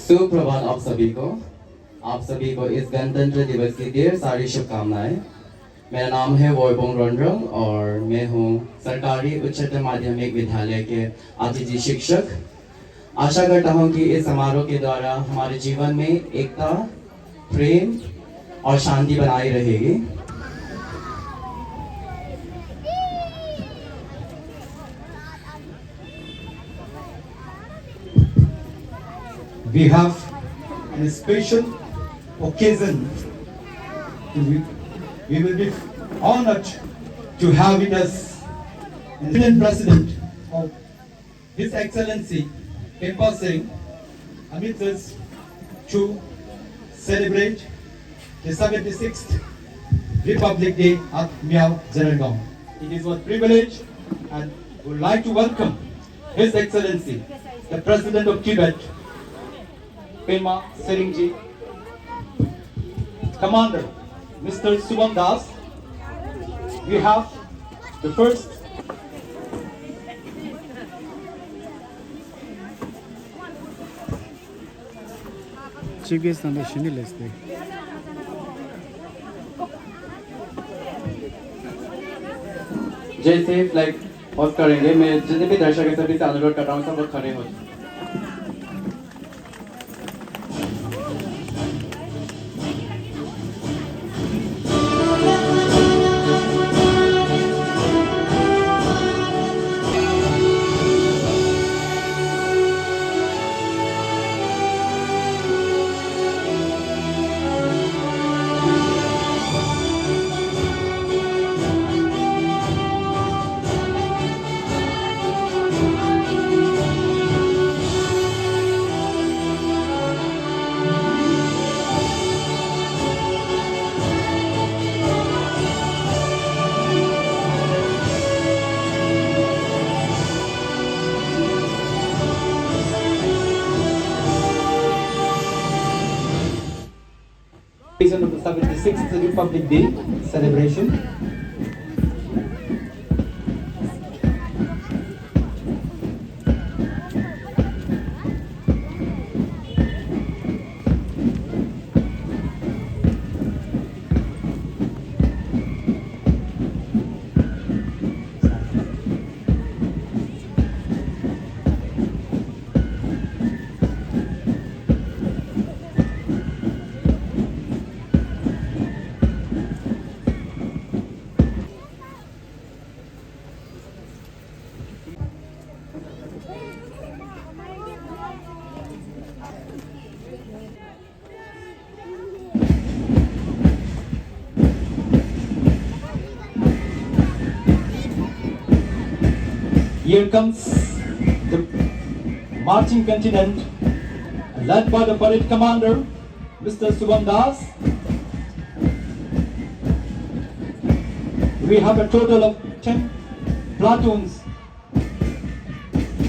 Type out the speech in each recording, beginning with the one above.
सुप्रभात आप सभी को इस गणतंत्र दिवस की ढेर सारी शुभकामनाएं। मेरा नाम है वैभव रंजन और मैं हूँ सरकारी उच्चतर माध्यमिक विद्यालय के अतिथि शिक्षक। आशा करता हूँ कि इस समारोह के द्वारा हमारे जीवन में एकता, प्रेम और शांति बनाई रहेगी। We have a special occasion. We will be honored to have with us the Indian President of His Excellency Pemba Singh amidst us to celebrate the 76th Republic Day at Miao Janargaon. It is our privilege and would like to welcome His Excellency, the President of Tibet, Pema Seringji, Commander Mr. Subham Das. We have the first Chief guest on the Shinil estate. जैसे flag of करेंगे, मैं जितने भी दर्शक हैं सभी से अनुरोध कर रहा हूँ सब लोग खड़े हो जाएं। of the 76th Republic Day celebration. Here comes the marching contingent led by the parade commander, Mr. Subham Das. We have a total of 10 platoons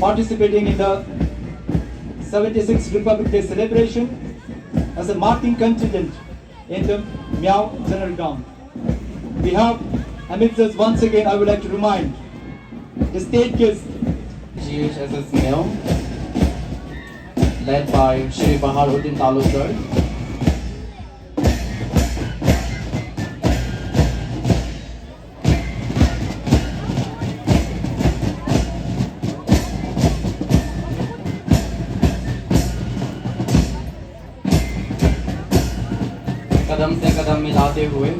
participating in the 76th Republic Day celebration as a marching contingent in the Miao Janargaon. We have amidst us once again, I would like to remind the state guest GHSS Mail, led by Shri Baharuddin Talukdar. कदम से कदम मिलाते हुए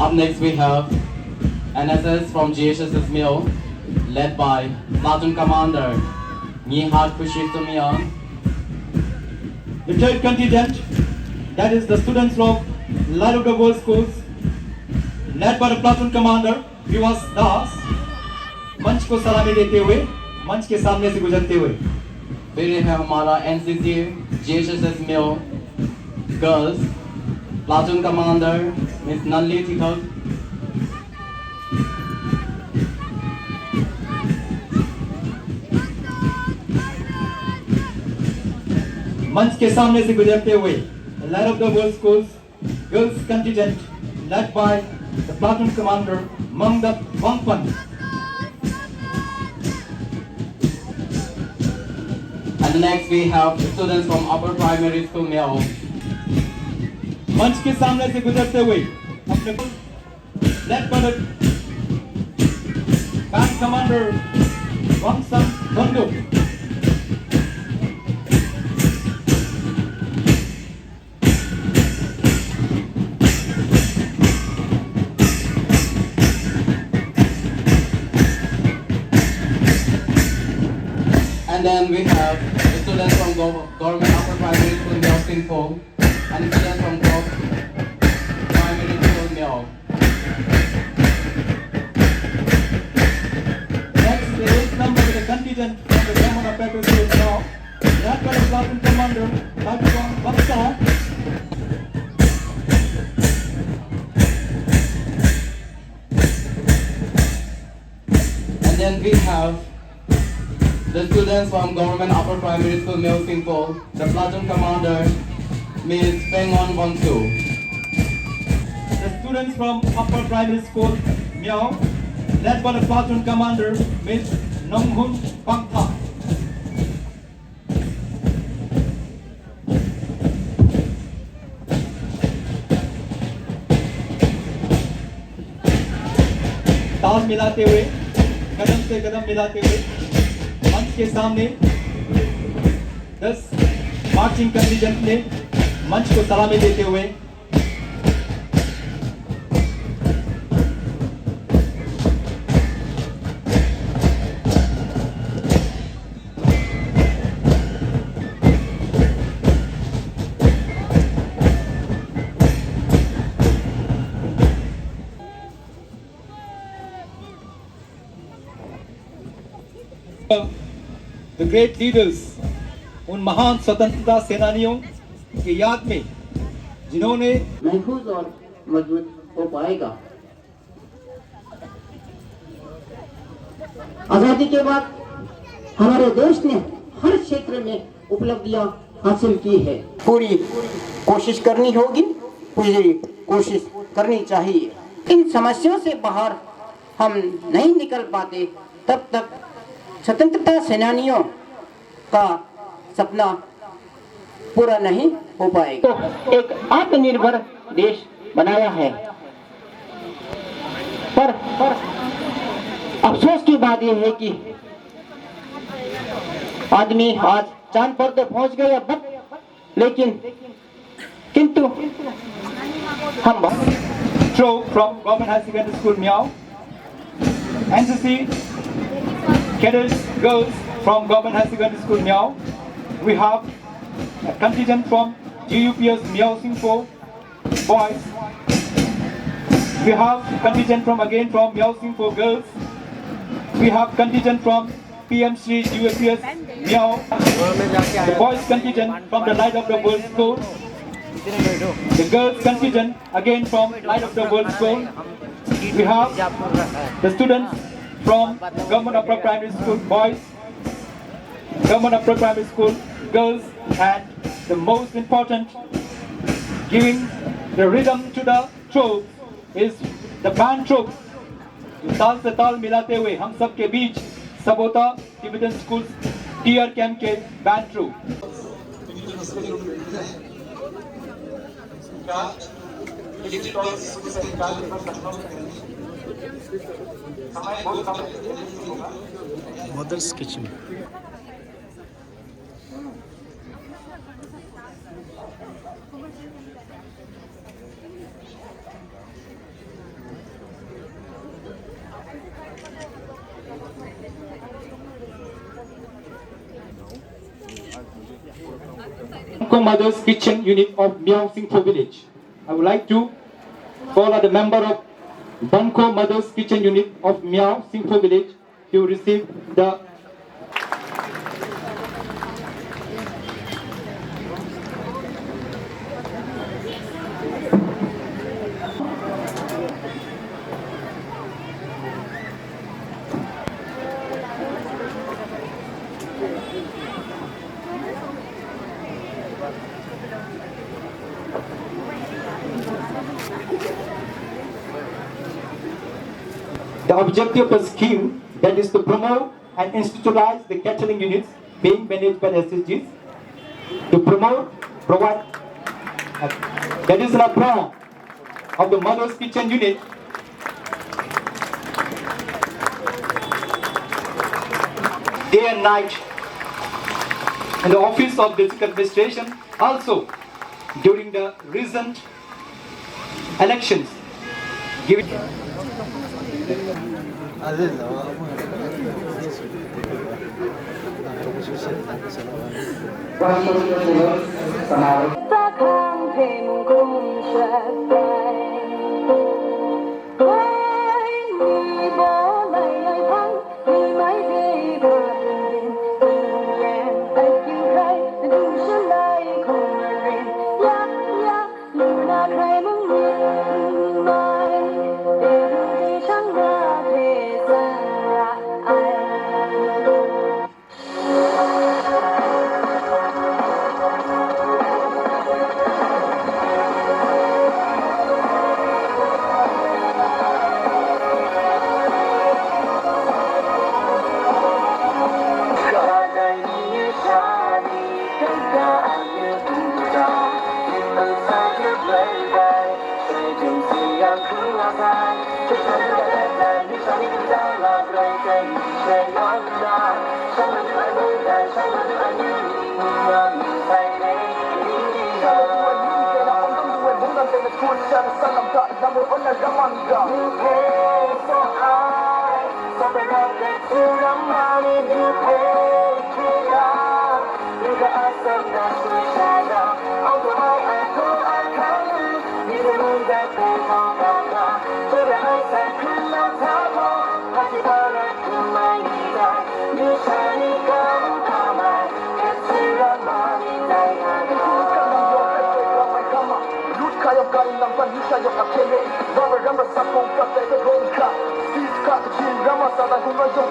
Up next we have NSS from GHSS Mil, led by Platoon Commander Nihad Kushistumian. The third contingent, that is the students of Light of the World Schools, led by the platoon commander Vivas Das, मंच को सलामी देते हुए मंच के सामने से गुजरते हुए। फिर है हमारा NCC GHSS Mil Girls, Platoon Commander Miss Nalli Tikal. मंच के सामने से गुजरते हुए Light of the World Schools Girls contingent led by the platoon commander Mangdat Wangpan. And next we have students from Upper Primary School Miao. मंच के सामने से गुजरते हुए अपने लेफ्टिनेंट बैंड कमांडर वंगसन धंडो And then we have the students from Government Upper Primary School Miao Singpo and students from Primary School Miao. Next, there is number with a contingent from the Government of Pepper School now. That was Platoon Commander Taipong Baksa. And then we have the students from Government Upper Primary School Miao Singpo, the platoon commander, Ms. Pengon Wangsu. The students from Upper Primary School Miao, led by the platoon commander Ms. Nonghun Pangtha. ताल मिलाते हुए कदम से कदम मिलाते हुए मंच के सामने 10 marching contingent ने मंच को सलामी देते हुए The great leaders, उन महान स्वतंत्रता सेनानियों की याद में जिन्होंने महफूज और मजबूत हो पाएगा। आजादी के बाद हमारे देश ने हर क्षेत्र में उपलब्धियां हासिल की है। पूरी कोशिश करनी होगी, पूरी कोशिश करनी चाहिए। इन समस्याओं से बाहर हम नहीं निकल पाते तब तक स्वतंत्रता सेनानियों का सपना पूरा नहीं हो पाएगा। तो एक आत्मनिर्भर देश बनाया है, पर अफसोस की बात यह है कि आदमी आज चांद पर तो पहुंच गया लेकिन किंतु हम throw from Government High Secondary School Miao, NCC cadets girls from Government High Secondary School Miao. We have a contingent from GUPS Miao Singpo boys. We have contingent from Miao Singpo girls. We have contingent from PM Shri GUPS Miao. The boys contingent from the Light of the World School. The girls contingent again from Light of the World School. We have the students from Government Upper Primary School boys, Government Upper Primary School girls, and the most important, giving the rhythm to the troop is the band troop. ताल से ताल मिलाते हुए हम सब के बीच Sambhota Tibetan school TR camp के band troupe. Mother's Kitchen Mother's Kitchen Unit of Miao Singpo Village. I would like to call on the member of Banko Mother's Kitchen Unit of Miao Singpo Village to receive the The objective of the scheme that is to promote and institutionalize the catering units being managed by the SSGs, to provide, that is an plan of the mother's kitchen unit day and night in the office of district administration, also during the recent elections. Giving ta không thể cùng trở về với người bố lời ơi thắng người mãi đi bờ biển từng lẹn tay cứu khai đừng sẽ lại không rìn ya ya lưu na khai mong nhìn mai để đủ đi chẳng ra thế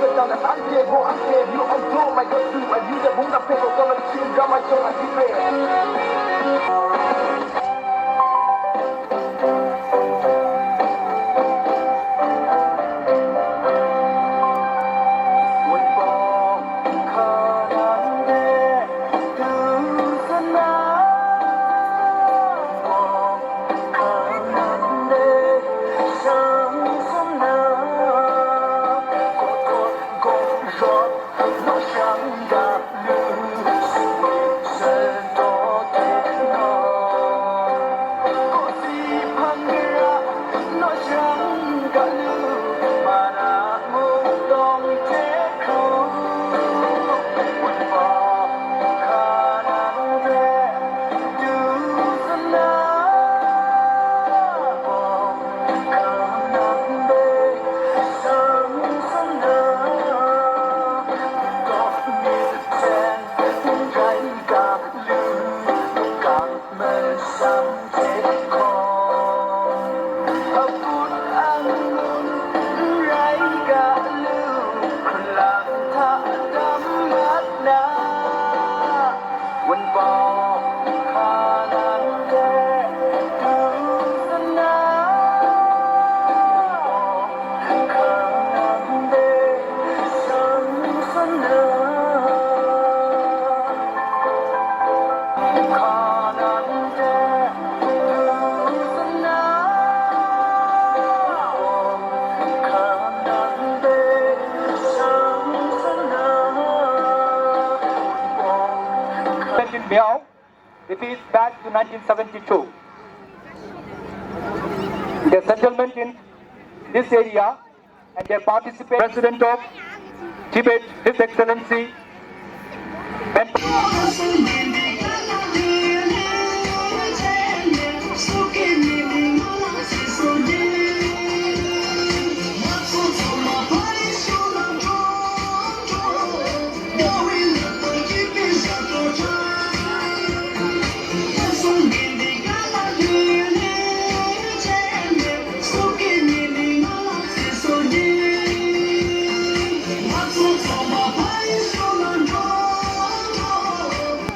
gian ra ai it is back to 1972. The settlement in this area and their participation. President of Tibet, His Excellency.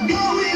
Go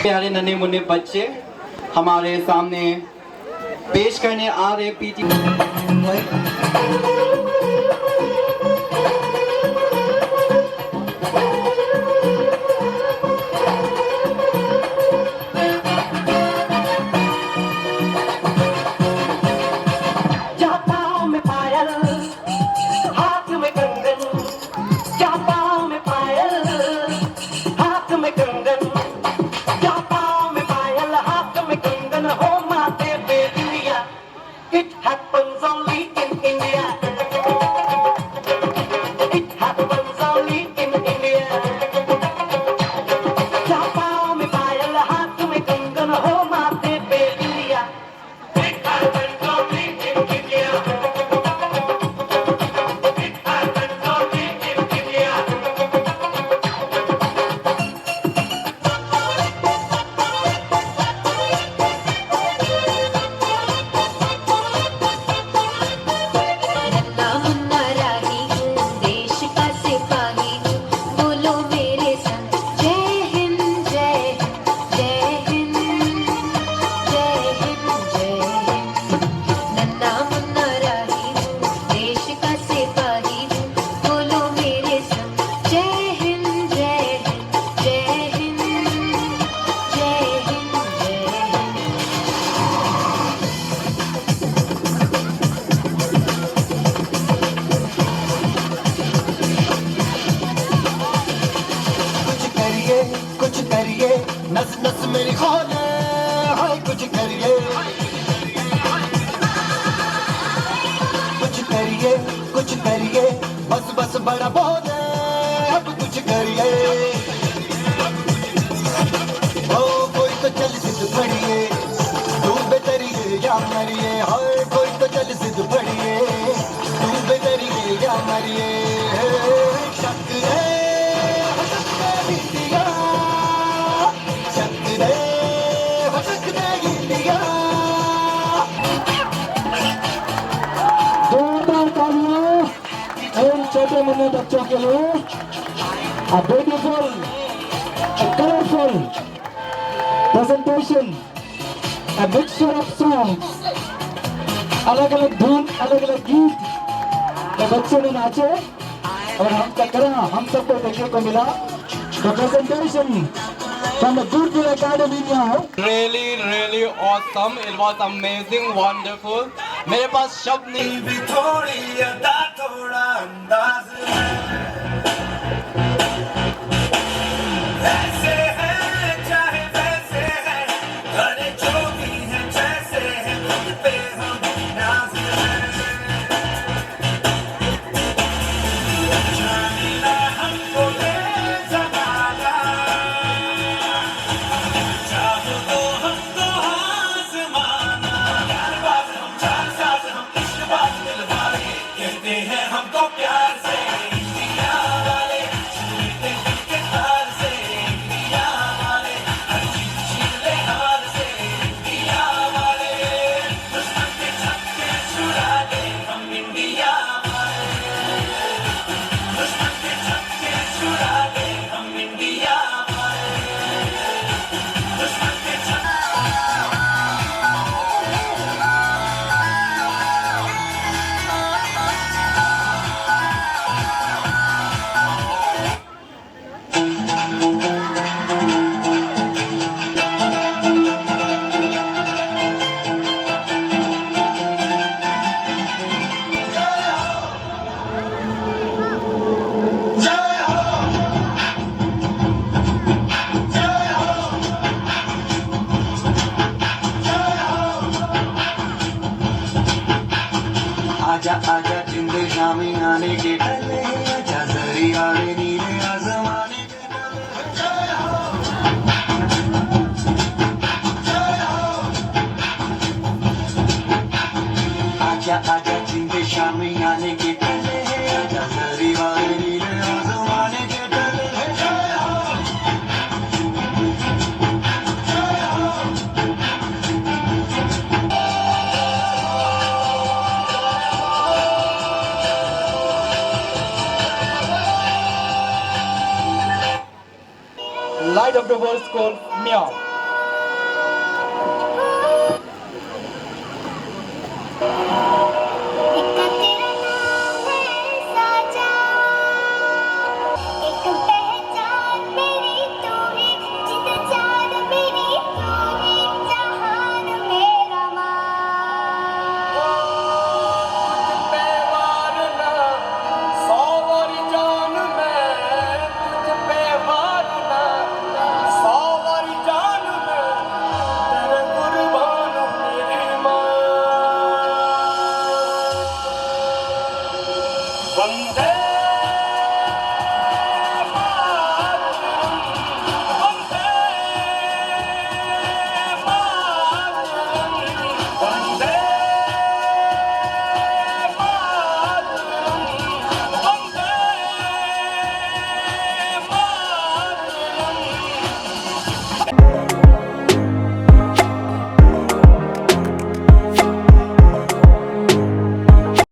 प्यारे नन्हे मुन्ने बच्चे हमारे सामने पेश करने आ रहे PT It happens only in India. It happens only in India. Chapa mein payal, haath mein kangan, ho maathe pe India. It happens only in India. It happens only in India. नन्ना मुन्ना राही हूँ, देश का सिपाही हूँ, बोलो मेरे संग जय हिंद जय हिंद जय हिंद जय हिंद जय हिंद। नन्ना मुन्ना राही हूँ, देश का सिपाही हूँ, बोलो मेरे संग जय हिंद जय हिंद जय हिंद जय हिंद जय हिंद। कुछ करिए नस नस मेरी खोले हाय कुछ करिए बस बस बड़ा बोले अब कुछ करिए ओ कोई तो चल सिद्ध पड़िए तू बेतरिए या मरिए हाय कोई तो चल सिद्ध पड़िए तू बेतरिए या मरिए शक है जोरदार तालियां इन छोटे मुन्ने बच्चों के लिए a beautiful a colorful presentation a mixture of songs, अलग अलग धुन, अलग अलग गीत, तो बच्चों ने नाचे और हम सबको देखने को मिला. The presentation from the Goodwill Academy now. Really awesome. It was amazing, wonderful. मेरे पास शब्द नहीं. भी थोड़ी अदा थोड़ा अंदाज है ऐसे है चाहे वैसे है अरे जो भी है जैसे है खुद पे हम नाज है जानिना हमको ले जमाना चाहो तो हमको आसमाना यार बात हम चार साथ हम इश्क बात दिलवाले कहते हैं हमको प्यार से इंडिया वाले छूते दिल के तार से इंडिया वाले हर चीज छीन ले हार से इंडिया वाले दुश्मन के छक्के छुड़ा दे हम इंडिया वाले दुश्मन के छक्के छुड़ा दे हम इंडिया वाले दुश्मन के छक्के आजा आजा जिंद शामी आने के डले आजा जरी आने नीले आसमाने के आजा आजा जिंद शामी आने के डले आजा जरी आने नीले आसमाने के डले Light of the world called Meow.